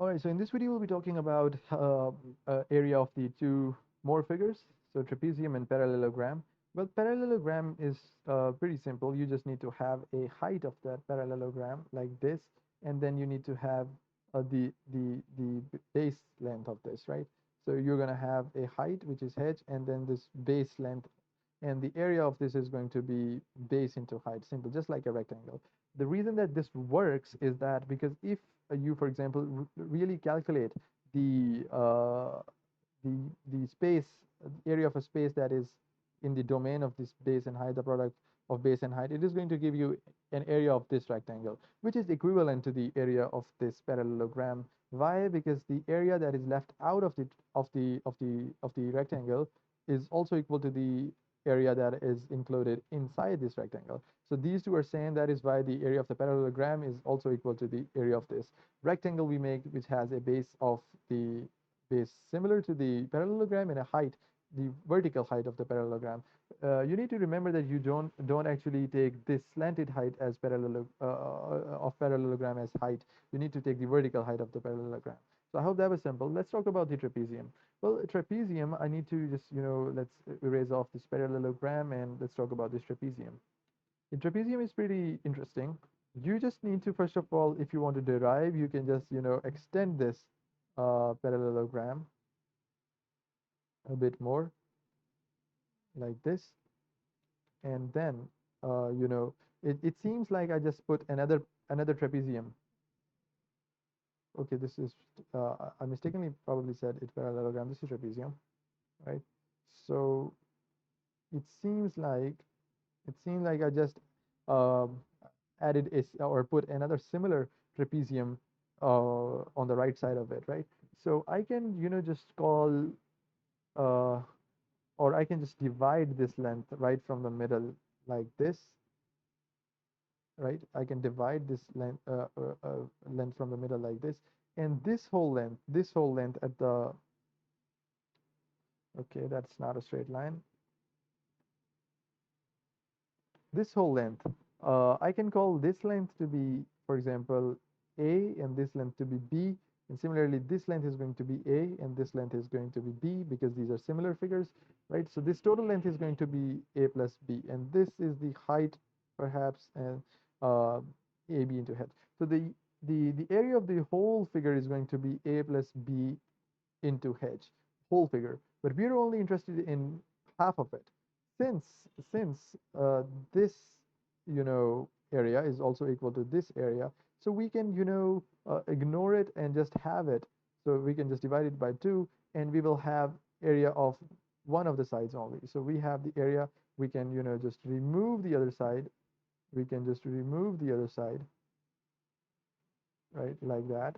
All right, so in this video, we'll be talking about area of the two more figures, so trapezium and parallelogram. Well, parallelogram is pretty simple. You just need to have a height of that parallelogram like this, and then you need to have the base length of this, right? So you're going to have a height, which is h, and then this base length, and the area of this is going to be base into height, simple, just like a rectangle. The reason that this works is that because if you, for example, really calculate the uh, the space, area of a space that is in the domain of this base and height, the product of base and height, it is going to give you an area of this rectangle, which is equivalent to the area of this parallelogram. Why? Because the area that is left out of the rectangle is also equal to the area that is included inside this rectangle. So these two are same. That is why the area of the parallelogram is also equal to the area of this rectangle we make, which has a base of the base similar to the parallelogram and a height, the vertical height of the parallelogram. You need to remember that you don't actually take this slanted height as of parallelogram as height. You need to take the vertical height of the parallelogram. So I hope that was simple. Let's talk about the trapezium. Well, trapezium, I need to just, let's erase off this parallelogram and let's talk about this trapezium. The trapezium is pretty interesting. You just need to, first of all, if you want to derive, you can just, extend this parallelogram a bit more like this. And then, it seems like I just put another trapezium. Okay, this is, I mistakenly probably said it's parallelogram. This is trapezium, right? So it seems like I just um, added or put another similar trapezium on the right side of it, right? So I can, just call, uh, or I can just divide this length right from the middle like this, right? I can divide this length from the middle like this, and this whole length at the, okay, that's not a straight line. This whole length, I can call this length to be, for example, A, and this length to be B. And similarly, this length is going to be A, and this length is going to be B, because these are similar figures, right? So this total length is going to be A plus B, and this is the height, perhaps, and uh, AB into h. So the area of the whole figure is going to be A plus B into h, whole figure. But we're only interested in half of it. Since this, area is also equal to this area, so we can, ignore it and just have it. So we can just divide it by 2, and we will have area of one of the sides only. So we have the area, we can, just remove the other side. We can just remove the other side, right, like that.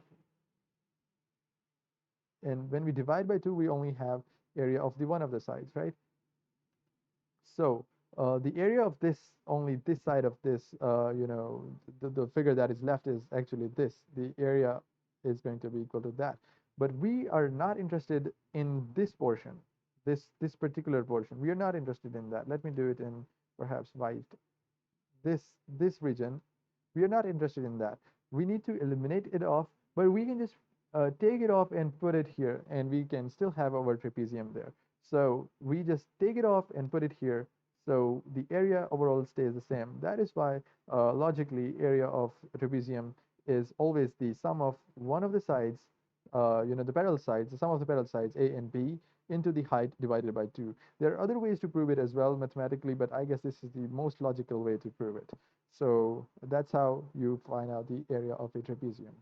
And when we divide by 2, we only have area of the one of the sides, right? So the area of this, only this side of this, the figure that is left is actually this. The area is going to be equal to that. But we are not interested in this portion, this particular portion. We are not interested in that. Let me do it in perhaps white. This region, we are not interested in that. We need to eliminate it off, but we can just take it off and put it here, and we can still have our trapezium there. So we just take it off and put it here. So the area overall stays the same. That is why logically area of trapezium is always the sum of one of the sides, the parallel sides, the sum of the parallel sides A and B into the height divided by 2. There are other ways to prove it as well mathematically, but I guess this is the most logical way to prove it. So that's how you find out the area of a trapezium.